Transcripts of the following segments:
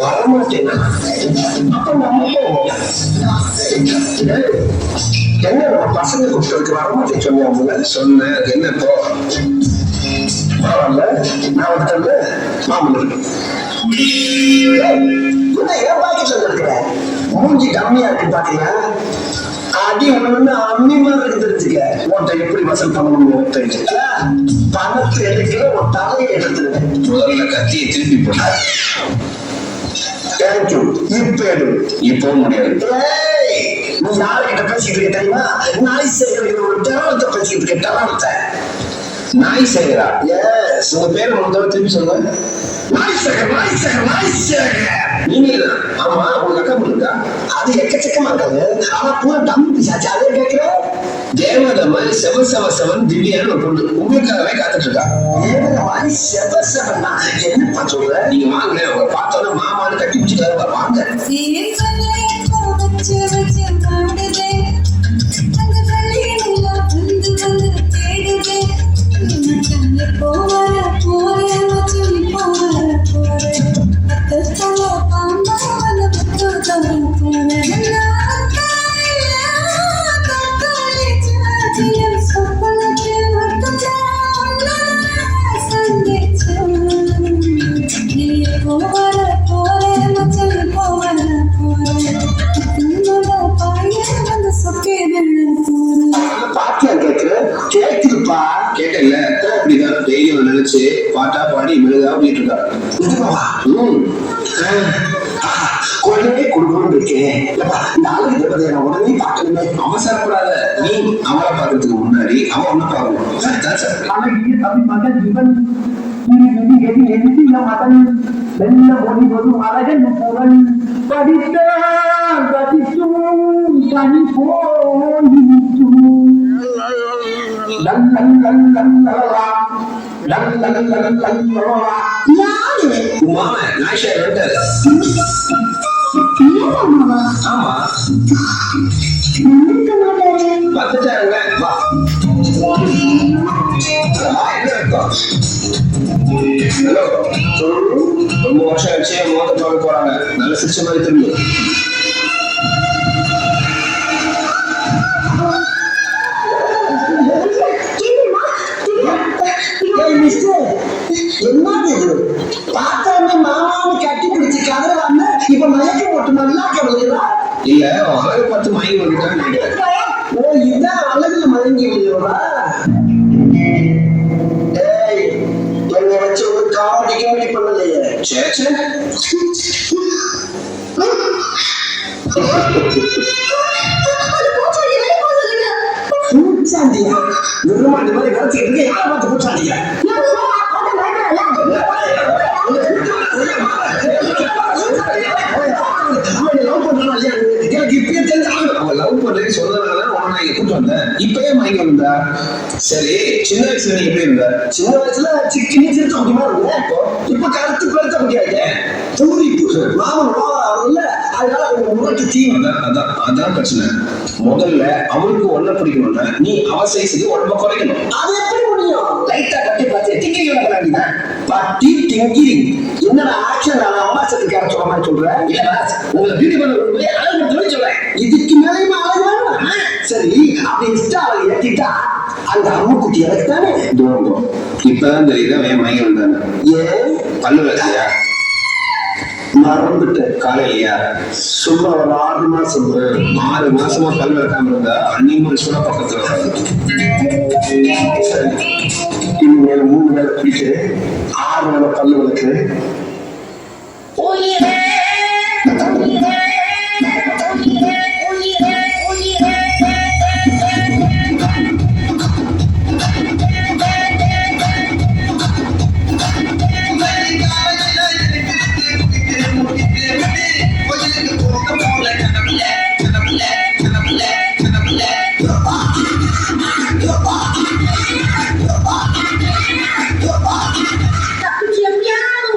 வரமாட்டேன்னா அப்ப நம்ம போவோம். என்ன பசங்க கூப்பிட்டு வரமாட்டேன்னு சொன்ன சொன்னேன். என்ன இப்போ பரவாயில்ல, நான் வந்துட்டேன்ல மாமன். என்ன ஏன் பாக்கெட்ல இருக்கிறேன்? மூஞ்சி கம்மியா இருக்கு பாத்தீங்கன்னா அடி ஒண்ணு அம்மி மாதிரி இருக்கு. தெரிஞ்சுக்க உன்ட்ட எப்படி வசூல் பண்ணணும்னு தெரிஞ்சுக்க. பணத்தை எடுக்கிற உன் தலையை எடுத்துருவேன். முதல்ல கத்தியை திருப்பி போட. தேங்க்யூ. இப்ப எடு. இப்போ முடியாது. நீ யாருக்கிட்ட பேசிட்டு இருக்க தெரியுமா? நாய் சேகரிக்கிற ஒரு டெரவத்தை பேசிட்டு இருக்க. டெரவத்தை நாய் சேகரா? எஸ். உங்க பேர் முதல்ல திருப்பி சொல்லுங்க. நாய் சேகர், நாய் சேகர், நாய் சேகர். நீங்க ஆமா, உங்க அக்கா இருக்கா? அது எக்கச்சக்கமா இருக்காது. ஆனா பூரா டம்மி பிசாச்சு. அதே கேட்கிற தேவதை மாதிரி செவ செவ செவன் திவ்யான்னு ஒரு பொண்ணு உங்களுக்காகவே காத்துட்டு இருக்கா. தேவதை மாதிரி செவ செவன்னா என்ன சொல்ற? நீங்க வாங்க, அவங்க பார்த்தோன்னா மாமான்னு கட்டி பிடிச்சிட்டு வாங்க. கேட்டல அப்படிதான் டெய்லியும் நினைச்சு பாட்டா பாடி மெழுதா பண்ணிட்டு இருக்காரு. குழந்தையே கொடுக்கணும்னு இருக்கேன். உடனே பார்க்கணுமே. அவசரப்படாத. நீ அவளை பார்க்கறதுக்கு முன்னாடி அவன் ஒண்ணு பார்க்கணும். ரொம்ப வருஷம் ஆச்சு மோத பார்க்க போறாங்க. நல்ல சிரிச்ச மாதிரி தெரியும். இல்ல அழகு பார்த்து மயங்கி வந்துட்டான். ஓ, இதான் அழகுல மயங்கி விடுவா? என்னை வச்சு ஒரு காமெடி காமெடி பண்ணலையே. சேச்சே, பூச்சாண்டியா? நிர்மாண்டி மாதிரி வளர்ச்சிட்டு இருக்க. யாரை பார்த்து பூச்சாண்டியா? இப்பயே மயங்கி வந்தா? சரி, சின்ன வயசுல நீ எப்படி இருந்த? சின்ன வயசுல சின்ன சின்ன அப்படிமா இருந்தேன். இப்ப கருத்து பெருத்த முடியாது. பூரி மாமன் இல்ல, அதனால முன்னாடி தீம். அதான் பிரச்சனை. முதல்ல அவளுக்கு ஒன்ன பிடிக்கணும்னா நீ அவ சைஸுக்கு உடம்ப குறைக்கணும். அது எப்படி முடியும்? லைட்டா கட்டி பார்த்து டிங்கிங் பண்ணாங்க. பட்டி டிங்கிங் என்னடா ஆக்ஷன்? நான் அம்பாசத்துக்கு யார சொல்ற மாதிரி சொல்றேன். இல்ல, உங்களை பியூட்டி பண்ண அழகு சொல்றேன். இதுக்கு மேலேயுமா அழகு வேணும்? சரி, அப்படி இஷ்டம் அவளை ஏற்றிட்டா அந்த அம்முக்குட்டி எனக்கு தானே தோணும். இப்பதான் தெரியுது அவன் மயங்கி வந்தாங்க. ஏன் பல்லு வச்சியா? மறந்துட்டு காலையிலையா? சும்மா ஒரு 6 மாசம் 6 மாசமா பல் வைக்காம இருந்தா அன்னிமூணு சுட பக்கத்துல வராது. இனிமேல் 3 வேலை குடிச்சு 6 வேலை பல்லு வளர்க்கு. Tapi dia piano,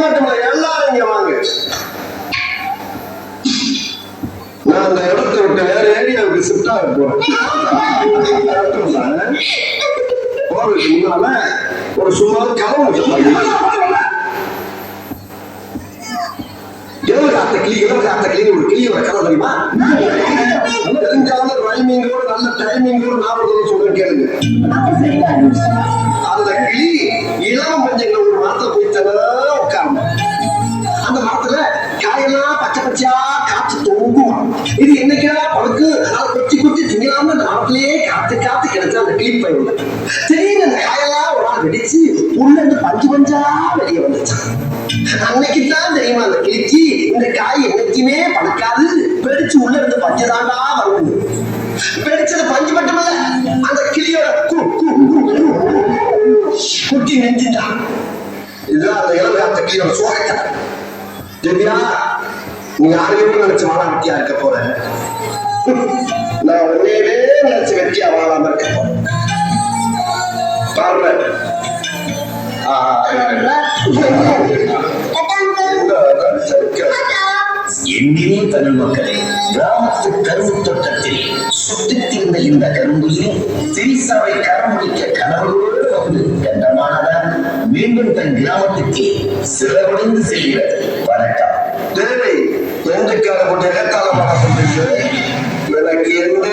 மட்டும் எல்லாரும் இங்க வாங்க. நான் அந்த இடத்தை விட்டு வேற ஏரியாவுக்கு ஷிஃப்ட் ஆக போறேன். போறதுக்கு முன்னால ஒரு சும்மா கனவு இளவகாத்த கிளி ஒரு கிளியோட கதை தெரியுமா? தெரிஞ்சாலும் ரைமிங்கோட நல்ல டைமிங்கோட ஞாபகம் சொல்றேன் கேளுங்க. அந்த கிளி இளம் பஞ்சங்கள ஒரு மரத்துல போய் உட்கார்ந்து அந்த மரத்துல காயெல்லாம் பச்சை பச்சையா காய்ச்சி தொங்கும். இது என்னைக்கா பழுக்கு அதை கொச்சி கொச்சி திங்கலாம அந்த மரத்திலேயே காத்து கிடைச்சா அந்த கிளி பயிர் திடீர்னு அந்த காயெல்லாம் ஒரு நாள் வெடிச்சு உள்ள இருந்து பஞ்சு பஞ்சா வெளியே வந்துச்சான். அன்னைக்குதான் தெரியுமா அந்த கிளிக்கு இந்த காய் என்னைக்குமே பழுக்காது, வெடிச்சு உள்ள இருந்து பஞ்சு தாண்டா வரும். வெடிச்சது பஞ்சு மட்டுமல்ல, அந்த கிளியோட குட்டி நெஞ்சுட்டான். இதுதான் அந்த இளவகாத்த கிளியோட சோகத்தை. திவ்யா, நீ யாரையும் நினைச்சு வாழ வெட்டியா இருக்க போற, நான் உன்னையவே நினைச்சு வெட்டியா வாழாம இருக்க போறேன். பாருங்க எண்ணிலே தமிழ் மக்களே, கிராமத்து கரும்பு தோட்டத்தில் சுத்தித்திருந்த இந்த கரும்புயிலும் திரிசாவை கரமுடிக்க கனவோடு வந்து கண்டமானதான் மீண்டும் தன் கிராமத்துக்கு சிறவடைந்து செல்கிறது. வணக்கம். தேவை எந்த காலம் கொண்டு ஏத்தாளமாக எனக்கு எந்த